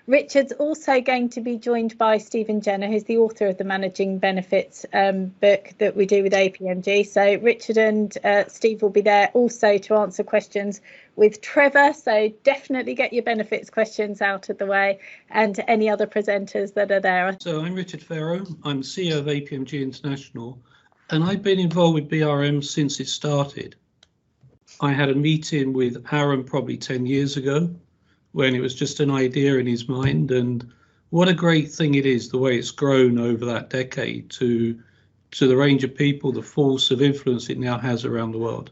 Richard's also going to be joined by Stephen Jenner, who's the author of the Managing Benefits book that we do with APMG. So Richard and Steve will be there also to answer questions with Trevor. So definitely get your benefits questions out of the way, and any other presenters that are there. So I'm Richard Pharro. I'm CEO of APMG International, and I've been involved with BRM since it started. I had a meeting with Aaron probably 10 years ago, when it was just an idea in his mind, and what a great thing it is, the way it's grown over that decade to the range of people, the force of influence it now has around the world.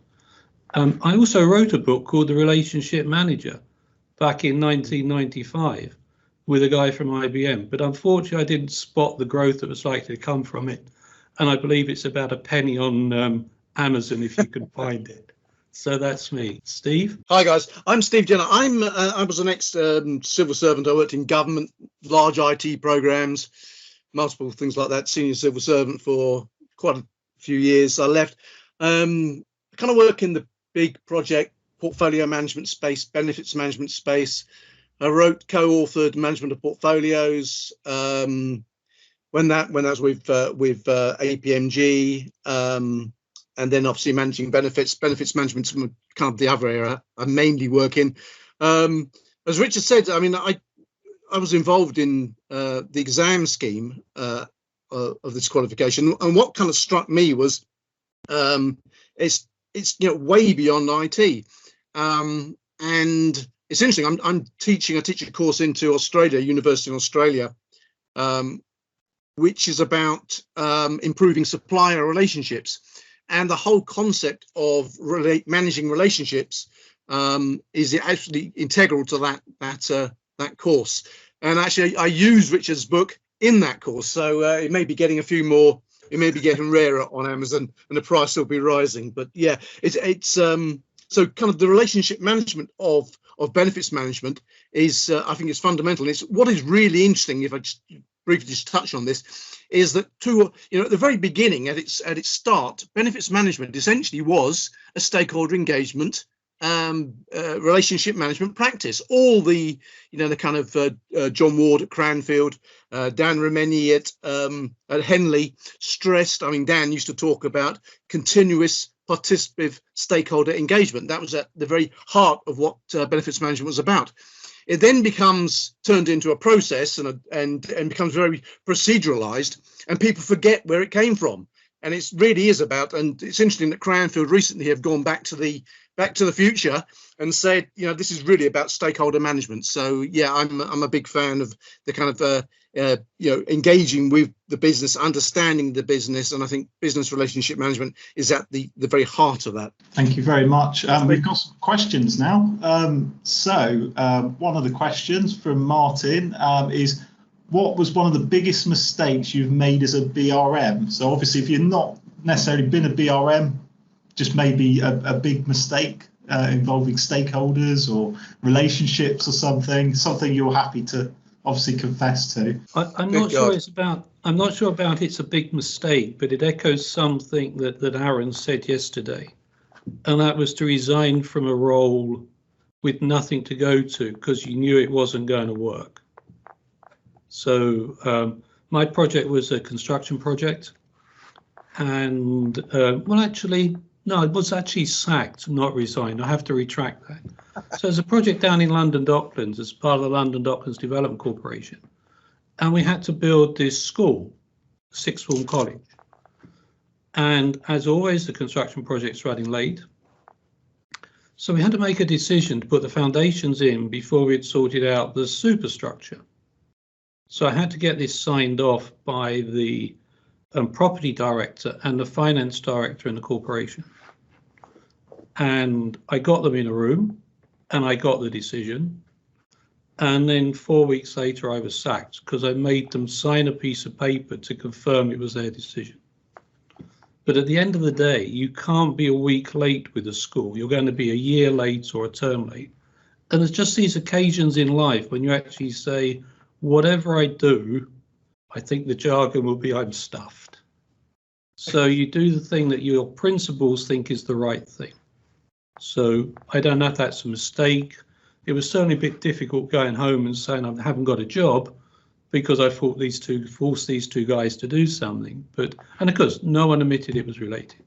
I also wrote a book called The Relationship Manager back in 1995 with a guy from IBM, but unfortunately I didn't spot the growth that was likely to come from it, and I believe it's about a penny on Amazon if you can find it. So that's me. Steve? Hi guys, I'm Steve Jenner. I was an ex-civil servant. I worked in government, large IT programs, multiple things like that, senior civil servant for quite a few years. I left. I kind of work in the big project portfolio management space, benefits management space. I wrote, co-authored management of portfolios when that was with APMG. And then obviously managing benefits management, kind of the other area I mainly work in. As Richard said, I mean, I was involved in the exam scheme of this qualification, and what kind of struck me was it's way beyond IT, and it's interesting. I teach a course into Australia, university in Australia, which is about improving supplier relationships. And the whole concept of managing relationships is actually integral to that course. And actually, I use Richard's book in that course, so it may be getting a few more. It may be getting rarer on Amazon, and the price will be rising. But yeah, it's so kind of the relationship management of benefits management is I think it's fundamental. And it's what is really interesting. If I just briefly just touch on this, is that at the very beginning, at its start, benefits management essentially was a stakeholder engagement relationship management practice. All the the kind of John Ward at Cranfield, Dan Remeni at Henley stressed. I mean, Dan used to talk about continuous participative stakeholder engagement. That was at the very heart of what benefits management was about. It then becomes turned into a process and becomes very proceduralized, and people forget where it came from. And it really is about, and it's interesting that Cranfield recently have gone back to the future and said, this is really about stakeholder management. So yeah, I'm a big fan of the kind of engaging with the business, understanding the business, and I think business relationship management is at the very heart of that. Thank you very much. We've got some questions now. So one of the questions from Martin is, what was one of the biggest mistakes you've made as a BRM? So obviously, if you've not necessarily been a BRM, just maybe a big mistake involving stakeholders or relationships or something you're happy to obviously confess to. I'm not sure about it's a big mistake, but it echoes something that Aaron said yesterday, and that was to resign from a role with nothing to go to because you knew it wasn't going to work. So my project was a construction project, and no, it was actually sacked, not resigned. I have to retract that. So there's a project down in London Docklands as part of the London Docklands Development Corporation, and we had to build this school, sixth form college. And as always, the construction project's running late. So we had to make a decision to put the foundations in before we'd sorted out the superstructure. So I had to get this signed off by the property director and the finance director in the corporation. And I got them in a room and I got the decision. And then 4 weeks later, I was sacked because I made them sign a piece of paper to confirm it was their decision. But at the end of the day, you can't be a week late with a school. You're going to be a year late or a term late. And there's just these occasions in life when you actually say, whatever I do, I think the jargon will be I'm stuffed. So you do the thing that your principals think is the right thing. So I don't know if that's a mistake. It was certainly a bit difficult going home and saying I haven't got a job because I forced these two guys to do something. And of course, no one admitted it was related.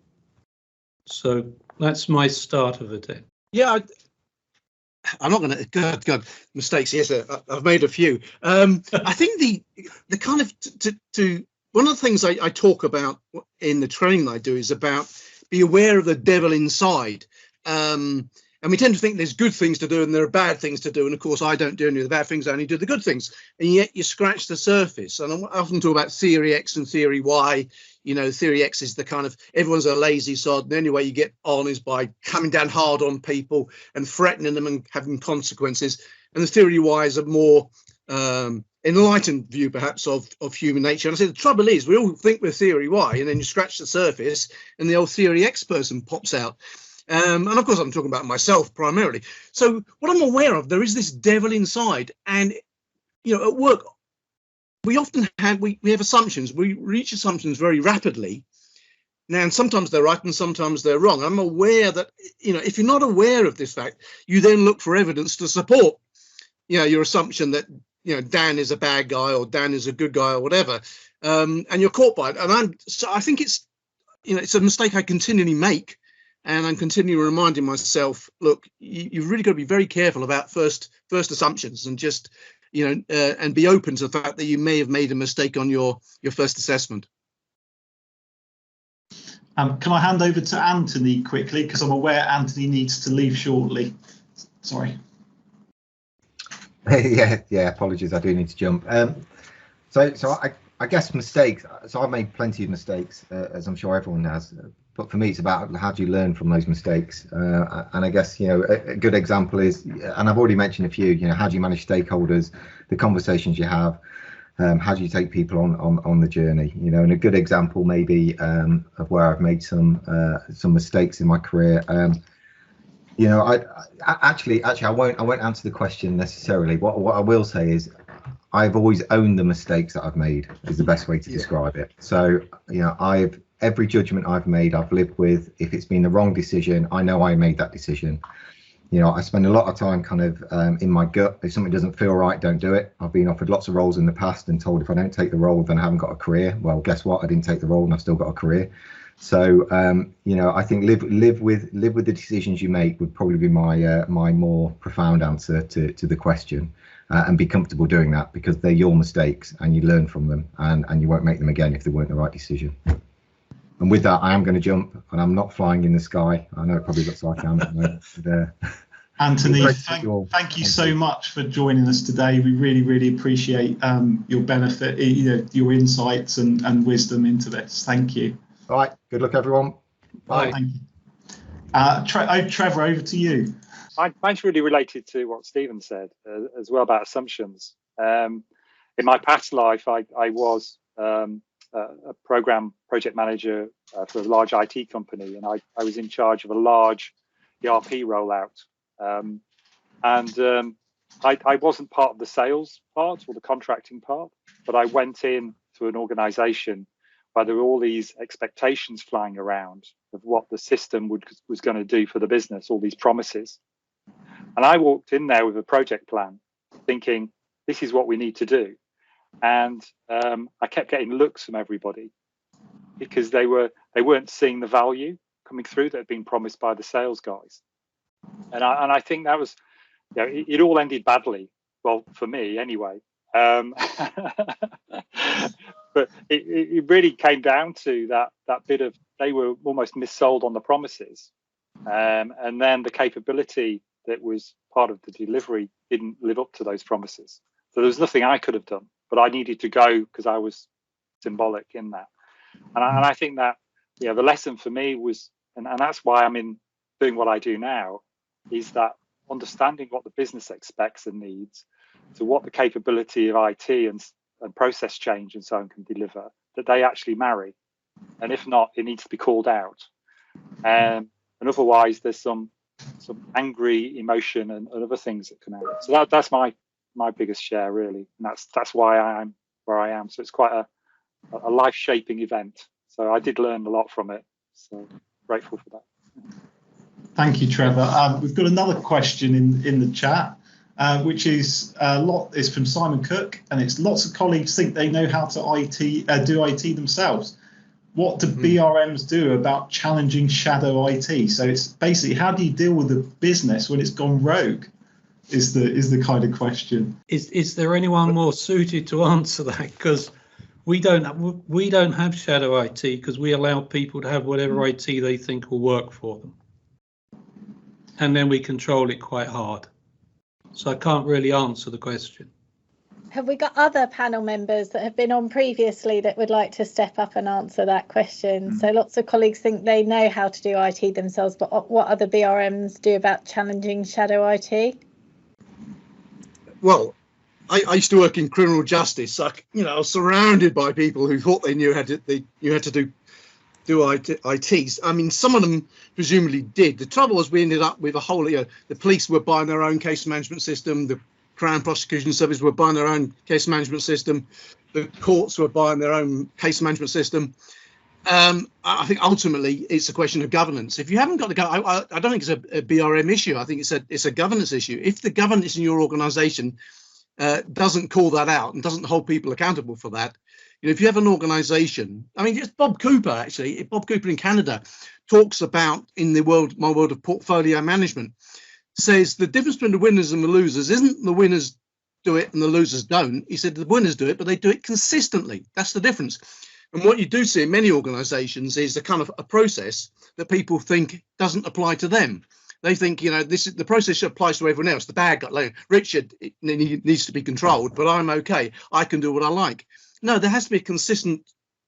So that's my start of it then. Yeah, I'm not going to. God, mistakes. Yes, I've made a few. I think the kind of one of the things I talk about in the training that I do is about be aware of the devil inside. And we tend to think there's good things to do and there are bad things to do. And of course, I don't do any of the bad things. I only do the good things. And yet you scratch the surface. And I often talk about theory X and theory Y. You know, theory X is the kind of everyone's a lazy sod. And the only way you get on is by coming down hard on people and threatening them and having consequences. And the theory Y is a more enlightened view, perhaps, of human nature. And I say the trouble is we all think we're theory Y, and then you scratch the surface and the old theory X person pops out. And of course, I'm talking about myself primarily. So what I'm aware of, there is this devil inside. And, you know, at work, we often have, we have assumptions. We reach assumptions very rapidly. Now, and sometimes they're right and sometimes they're wrong. I'm aware that, you know, if you're not aware of this fact, you then look for evidence to support, you know, your assumption that, you know, Dan is a bad guy or Dan is a good guy or whatever. And you're caught by it. And I think it's, you know, it's a mistake I continually make. And I'm continually reminding myself, look, you've really got to be very careful about first assumptions and just, you know, and be open to the fact that you may have made a mistake on your first assessment. Can I hand over to Anthony quickly, because I'm aware Anthony needs to leave shortly. Sorry. Yeah. Apologies, I do need to jump. So I guess mistakes. So I've made plenty of mistakes, as I'm sure everyone has. But for me, it's about how do you learn from those mistakes. And I guess, you know, a good example is, and I've already mentioned a few, you know, how do you manage stakeholders, the conversations you have, how do you take people on the journey, you know, and a good example maybe of where I've made some mistakes in my career. You know, I actually I won't answer the question necessarily. What I will say is I've always owned the mistakes that I've made is the best way to describe it. So, you know, every judgment I've made, I've lived with. If it's been the wrong decision, I know I made that decision. You know, I spend a lot of time kind of in my gut. If something doesn't feel right, don't do it. I've been offered lots of roles in the past and told if I don't take the role, then I haven't got a career. Well, guess what? I didn't take the role and I've still got a career. So, you know, I think live with the decisions you make would probably be my more profound answer to the question. And be comfortable doing that because they're your mistakes and you learn from them and you won't make them again if they weren't the right decision. And with that, I am going to jump and I'm not flying in the sky. I know it probably looks like I am at the moment. But, Anthony, thank you so much for joining us today. We really, really appreciate your benefit, you know, your insights and wisdom into this. Thank you. All right. Good luck, everyone. Bye. Thank you. Trevor, over to you. Mine's really related to what Stephen said as well about assumptions. In my past life, I was a project manager for a large IT company, and I was in charge of a large ERP rollout. I wasn't part of the sales part or the contracting part, but I went in to an organization where there were all these expectations flying around of what the system was going to do for the business, all these promises. And I walked in there with a project plan thinking, this is what we need to do. And I kept getting looks from everybody because they weren't seeing the value coming through that had been promised by the sales guys. And I think that was, you know, it all ended badly. Well, for me anyway. But it really came down to that bit of they were almost missold on the promises. And then the capability that was part of the delivery didn't live up to those promises. So there was nothing I could have done, but I needed to go because I was symbolic in that. And I think that, you know, the lesson for me was, and that's why I'm in doing what I do now, is that understanding what the business expects and needs, to what the capability of IT and process change and so on can deliver, that they actually marry. And if not, it needs to be called out. And otherwise, there's some angry emotion and other things that come out. So that's my biggest share, really. And that's why I'm where I am. So it's quite a life-shaping event. So I did learn a lot from it. So grateful for that. Thank you, Trevor. We've got another question in the chat. which is is from Simon Cook, and it's lots of colleagues think they know how to do IT themselves. What do BRMs do about challenging shadow IT? So it's basically, how do you deal with a business when it's gone rogue? Is the kind of question. Is there anyone more suited to answer that? Because we don't have shadow IT, because we allow people to have whatever IT they think will work for them, and then we control it quite hard. So I can't really answer the question. Have we got other panel members that have been on previously that would like to step up and answer that question? So lots of colleagues think they know how to do IT themselves, but what other BRMs do about challenging shadow IT? Well, I used to work in criminal justice. So, I was surrounded by people who thought they knew how to do ITs. I mean, some of them presumably did. The trouble was, we ended up with a whole, the police were buying their own case management system, the Crown Prosecution Service were buying their own case management system, the courts were buying their own case management system. I think ultimately it's a question of governance. If you haven't got I don't think it's a BRM issue. I think it's a governance issue. If the governance in your organisation doesn't call that out and doesn't hold people accountable for that, if you have an organisation, I mean, it's Bob Cooper in Canada talks about, in my world of portfolio management, says the difference between the winners and the losers isn't the winners do it and the losers don't. He said the winners do it, but they do it consistently. That's the difference. And what you do see in many organizations is a kind of a process that people think doesn't apply to them. They think, this is the process that applies to everyone else. The bad guy, like Richard, needs to be controlled, but I'm okay. I can do what I like. No, there has to be a consistent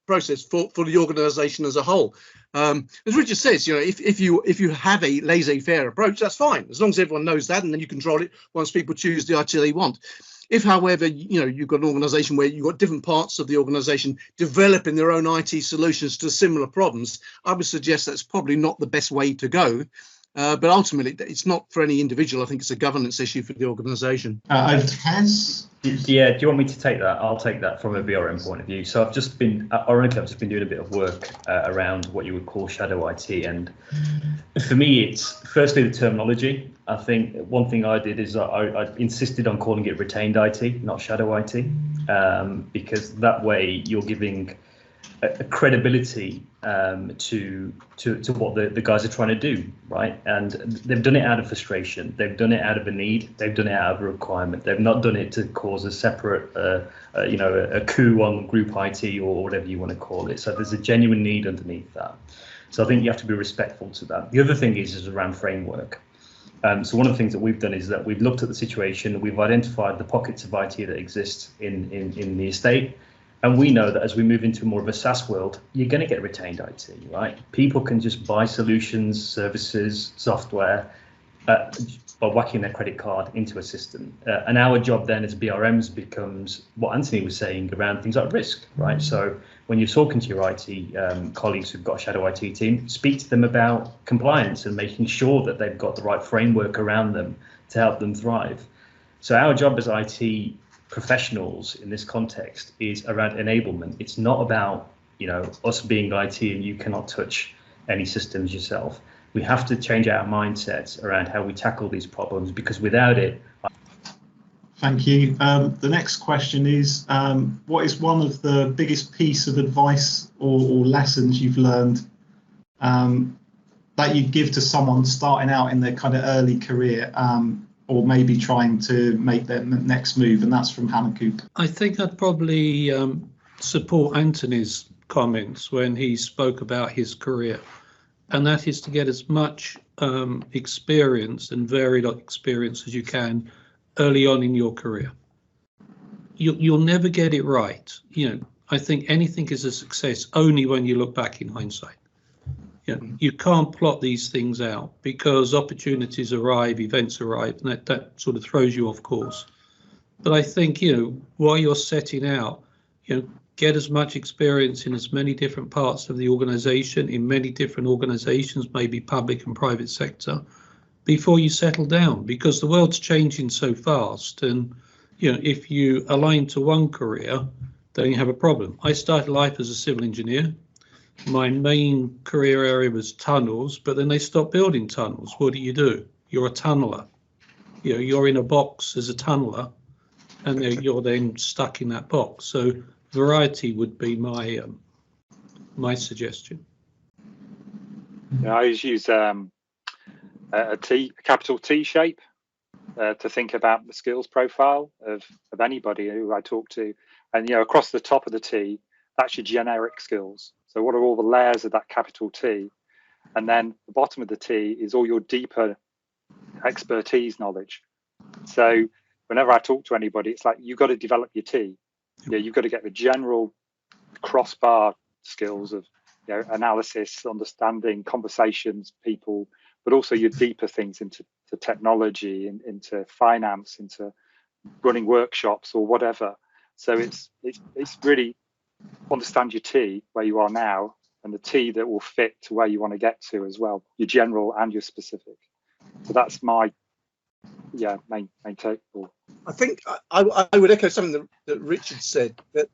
process for the organization as a whole. As Richard says, if you have a laissez-faire approach, that's fine, as long as everyone knows that, and then you control it once people choose the IT they want. If, however, you've got an organisation where you've got different parts of the organisation developing their own IT solutions to similar problems, I would suggest that's probably not the best way to go. But ultimately, it's not for any individual. I think it's a governance issue for the organisation. Yeah, do you want me to take that? I'll take that from a BRM point of view. So I've just been doing a bit of work around what you would call shadow IT. And for me, it's firstly the terminology. I think one thing I did is I insisted on calling it retained IT, not shadow IT, because that way you're giving a credibility to what the guys are trying to do, right? And they've done it out of frustration, they've done it out of a need, they've done it out of a requirement. They've not done it to cause a separate a coup on group IT or whatever you want to call it. So there's a genuine need underneath that. So I think you have to be respectful to that. The other thing is around framework. So one of the things that we've done is that we've looked at the situation, we've identified the pockets of IT that exist in the estate. And we know that as we move into more of a SaaS world, you're going to get retained IT, right? People can just buy solutions, services, software by whacking their credit card into a system. And our job then as BRMs becomes what Anthony was saying around things like risk, right? So when you're talking to your IT colleagues who've got a shadow IT team, speak to them about compliance and making sure that they've got the right framework around them to help them thrive. So our job as IT professionals in this context is around enablement. It's not about us being IT and you cannot touch any systems yourself. We have to change our mindsets around how we tackle these problems, because without it. Thank you. The next question is, what is one of the biggest piece of advice or lessons you've learned that you'd give to someone starting out in their kind of early career, or maybe trying to make their next move? And that's from Hannah Cooper. I think I'd probably support Anthony's comments when he spoke about his career, and that is to get as much experience and varied experience as you can early on in your career. You'll never get it right. I think anything is a success only when you look back in hindsight. You can't plot these things out, because opportunities arrive, events arrive, and that sort of throws you off course. But I think, while you're setting out, get as much experience in as many different parts of the organisation, in many different organisations, maybe public and private sector, before you settle down, because the world's changing so fast. And, if you align to one career, then you have a problem. I started life as a civil engineer. My main career area was tunnels, but then they stopped building tunnels. What do? You're a tunneler. you're in a box as a tunneler, and you're then stuck in that box. So variety would be my suggestion. Yeah, I always use a capital T shape to think about the skills profile of anybody who I talk to, and across the top of the T, that's your generic skills. So what are all the layers of that capital T? And then the bottom of the T is all your deeper expertise knowledge. So whenever I talk to anybody, it's like, you've got to develop your T. You've got to get the general crossbar skills of analysis, understanding, conversations, people, but also your deeper things into technology, into finance, into running workshops or whatever. So it's really understand your T where you are now, and the T that will fit to where you want to get to as well, your general and your specific. So that's my main take. I think I would echo something that Richard said, that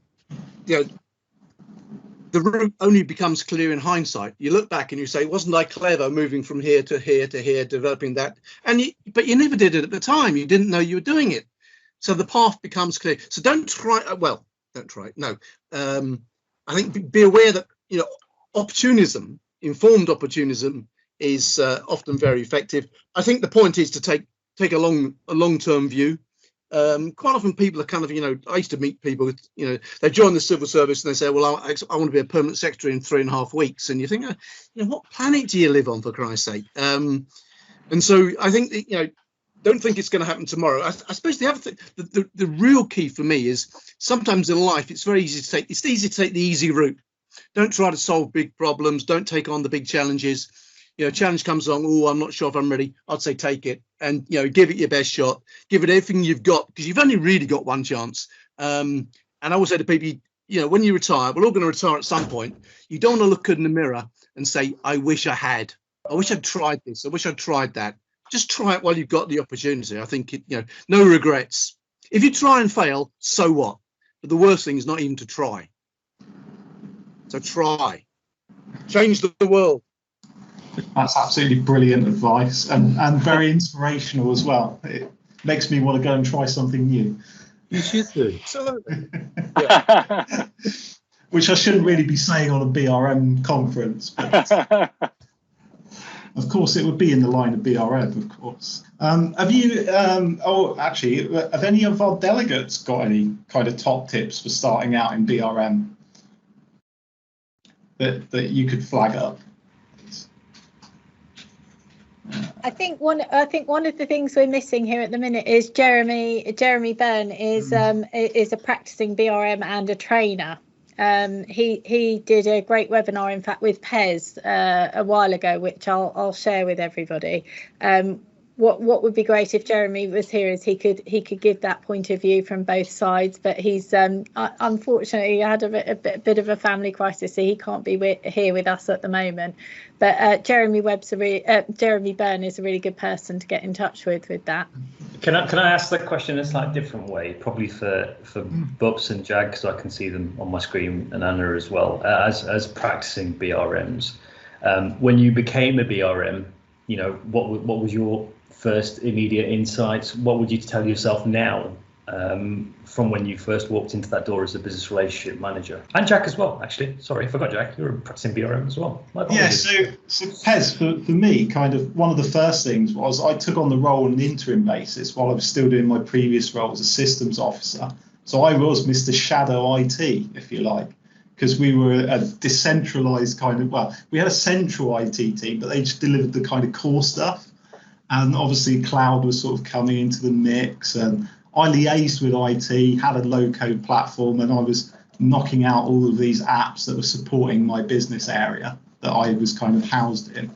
the route only becomes clear in hindsight. You look back and you say, wasn't I clever moving from here to here to here, developing that? But you never did it at the time. You didn't know you were doing it. So the path becomes clear. So don't try. No. I think be aware that opportunism, informed opportunism, is often very effective. I think the point is to take a long-term view. Quite often people are kind of, I used to meet people, they join the civil service and they say, well, I want to be a permanent secretary in 3.5 weeks. And you think, what planet do you live on, for Christ's sake? And so I think, don't think it's going to happen tomorrow. I suppose the other thing, the real key for me is sometimes in life, it's very easy to take the easy route. Don't try to solve big problems. Don't take on the big challenges. Challenge comes along. Oh, I'm not sure if I'm ready. I'd say take it and, give it your best shot. Give it everything you've got, because you've only really got one chance. And I always say to people, when you retire, we're all going to retire at some point. You don't want to look in the mirror and say, I wish I had. I wish I'd tried this. I wish I'd tried that. Just try it while you've got the opportunity. I think, no regrets. If you try and fail, so what? But the worst thing is not even to try. So try. Change the world. That's absolutely brilliant advice, and very inspirational as well. It makes me want to go and try something new. You should do. Absolutely. Which I shouldn't really be saying on a BRM conference, but of course it would be in the line of BRM, of course. Have you, have any of our delegates got any kind of top tips for starting out in BRM that you could flag up? I think one of the things we're missing here at the minute is Jeremy Byrne is a practicing BRM and a trainer. He did a great webinar, in fact, with Pez a while ago, which I'll share with everybody. What would be great if Jeremy was here is he could give that point of view from both sides, but he's unfortunately had a bit of a family crisis, so he can't be here with us at the moment. But Jeremy Byrne is a really good person to get in touch with that. Can I ask that question in a slightly different way, probably for Bubs and Jag, because I can see them on my screen, and Anna as well, as practicing BRMs. When you became a BRM, what was your first immediate insights? What would you tell yourself now from when you first walked into that door as a business relationship manager? And Jack as well, actually. Sorry, I forgot Jack. You're practicing BRM as well. Yeah, so Pez, for me, kind of one of the first things was I took on the role on an interim basis while I was still doing my previous role as a systems officer. So I was Mr. Shadow IT, if you like, because we were a decentralized kind of, we had a central IT team, but they just delivered the kind of core stuff. And obviously cloud was sort of coming into the mix, and I liaised with IT, had a low-code platform, and I was knocking out all of these apps that were supporting my business area that I was kind of housed in.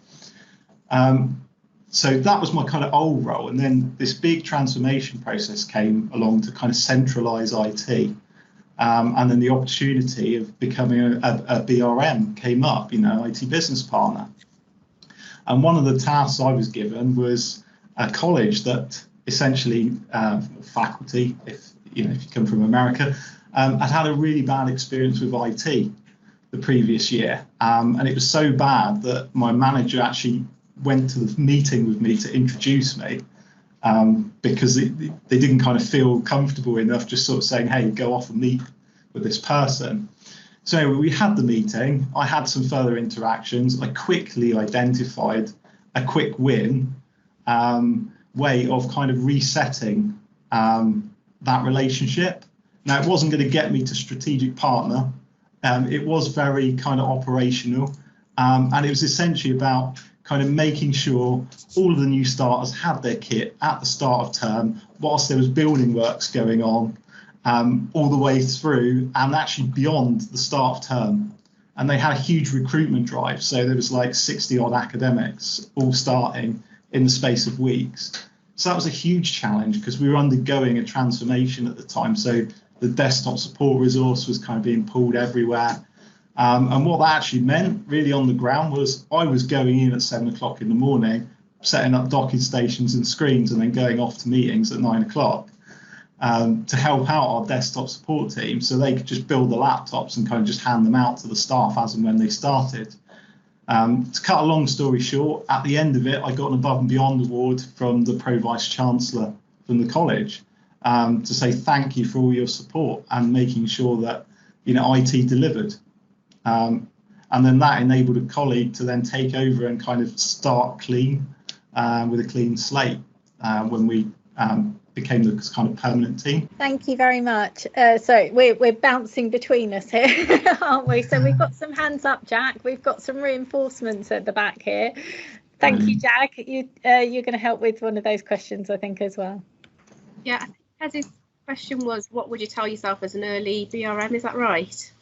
So that was my kind of old role. And then this big transformation process came along to kind of centralize IT. And then the opportunity of becoming a BRM came up, IT business partner. And one of the tasks I was given was a college that essentially faculty, if you come from America, had a really bad experience with IT the previous year. And it was so bad that my manager actually went to the meeting with me to introduce me. because they didn't kind of feel comfortable enough just sort of saying, hey, go off and meet with this person. So we had the meeting, I had some further interactions, I quickly identified a quick win way of kind of resetting that relationship. Now, it wasn't going to get me to strategic partner. It was very kind of operational, and it was essentially about kind of making sure all of the new starters had their kit at the start of term, whilst there was building works going on all the way through and actually beyond the start of term. And they had a huge recruitment drive. So there was like 60 odd academics all starting in the space of weeks. So that was a huge challenge because we were undergoing a transformation at the time. So the desktop support resource was kind of being pulled everywhere. And what that actually meant really on the ground was I was going in at 7 o'clock in the morning, setting up docking stations and screens and then going off to meetings at 9 o'clock to help out our desktop support team so they could just build the laptops and kind of just hand them out to the staff as and when they started. To cut a long story short, at the end of it, I got an above and beyond award from the Pro Vice Chancellor from the college to say thank you for all your support and making sure that, you know, IT delivered. And then that enabled a colleague to then take over and kind of start clean with a clean slate when we became the kind of permanent team. Thank you very much. So we're bouncing between us here, aren't we? So we've got some hands up, Jack. We've got some reinforcements at the back here. Thank you, Jack. You're going to help with one of those questions, I think, as well. Yeah, I think Ez's question was, what would you tell yourself as an early BRM? Is that right?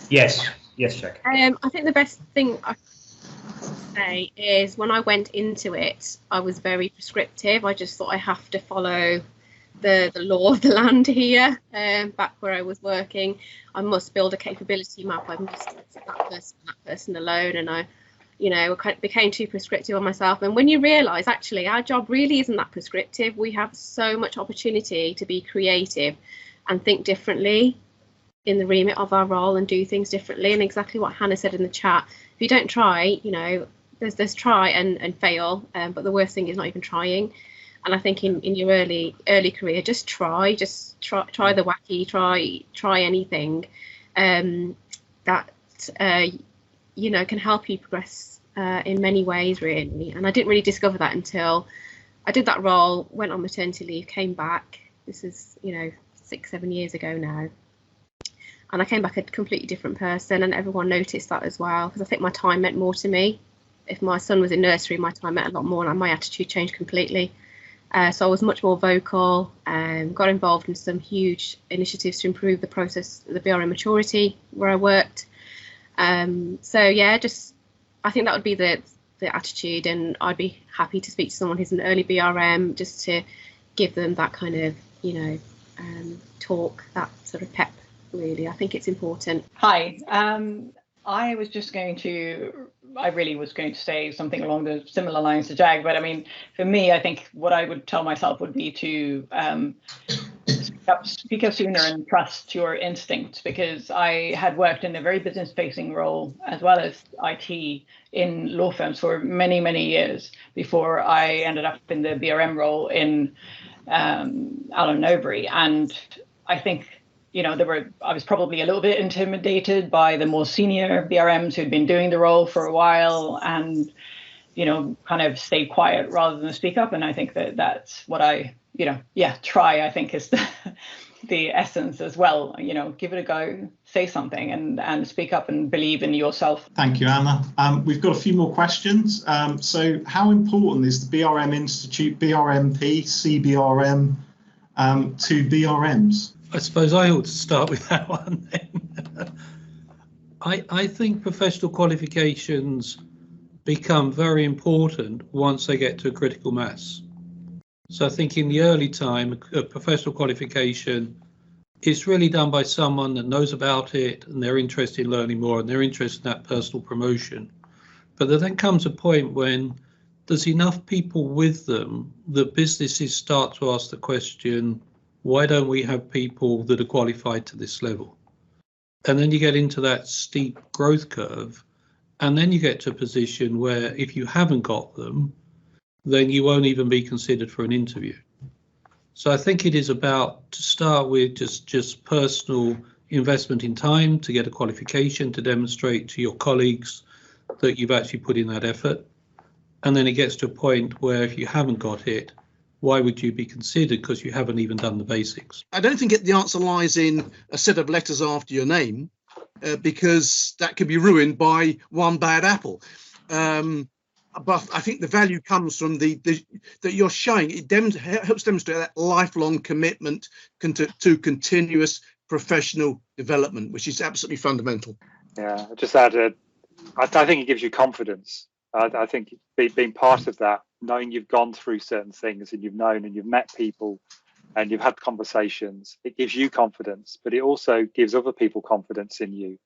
Yes, Jack. I think the best thing I can say is when I went into it, I was very prescriptive. I just thought I have to follow the law of the land here. Back where I was working, I must build a capability map. I must that person alone, and I became too prescriptive on myself. And when you realise actually our job really isn't that prescriptive, we have so much opportunity to be creative and think differently in the remit of our role and do things differently. And exactly what Hannah said in the chat, if you don't try, you know, there's try and fail, but the worst thing is not even trying. And I think in your early career, just try the wacky, try anything that you know, can help you progress in many ways, really. And I didn't really discover that until I did that role, went on maternity leave, came back. This is, you know, 6-7 years ago now. And I came back a completely different person, and everyone noticed that as well, because I think my time meant more to me. If my son was in nursery, my time meant a lot more, and my attitude changed completely. So I was much more vocal and got involved in some huge initiatives to improve the process, the BRM maturity where I worked. So yeah, I think that would be the attitude, and I'd be happy to speak to someone who's an early BRM just to give them that kind of, you know, talk, that sort of pep. Really, I think it's important. Hi, I really was going to say something along the similar lines to Jag, but I mean, for me, I think what I would tell myself would be to speak up sooner and trust your instincts, because I had worked in a very business-facing role as well as IT in law firms for many, many years before I ended up in the BRM role in Allen Overy. And I think, you know, I was probably a little bit intimidated by the more senior BRMs who'd been doing the role for a while and, you know, kind of stay quiet rather than speak up. And I think that's what try, I think, is the essence as well. You know, give it a go, say something and speak up and believe in yourself. Thank you, Anna. We've got a few more questions. So how important is the BRM Institute, BRMP, CBRM to BRMs? I suppose I ought to start with that one then. I think professional qualifications become very important once they get to a critical mass. So I think in the early time, a professional qualification is really done by someone that knows about it and they're interested in learning more and they're interested in that personal promotion. But there then comes a point when there's enough people with them that businesses start to ask the question, why don't we have people that are qualified to this level? And then you get into that steep growth curve, and then you get to a position where if you haven't got them, then you won't even be considered for an interview. So I think it is about, to start with, just personal investment in time to get a qualification, to demonstrate to your colleagues that you've actually put in that effort. And then it gets to a point where if you haven't got it, why would you be considered? Because you haven't even done the basics. I don't think the answer lies in a set of letters after your name, because that could be ruined by one bad apple. But I think the value comes from that you're showing. It helps demonstrate that lifelong commitment to continuous professional development, which is absolutely fundamental. Yeah, just add, I think it gives you confidence. I think being part of that, knowing you've gone through certain things and you've known and you've met people and you've had conversations, it gives you confidence, but it also gives other people confidence in you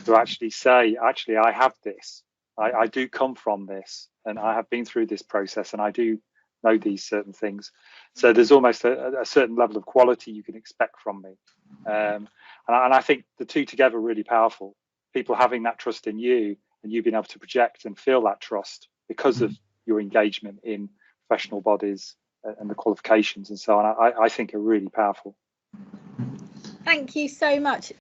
to actually say, actually, I have this. I do come from this, and I have been through this process, and I do know these certain things. So there's almost a certain level of quality you can expect from me. And I think the two together are really powerful. People having that trust in you, and you being able to project and feel that trust because of your engagement in professional bodies and the qualifications and so on, I think are really powerful. Thank you so much.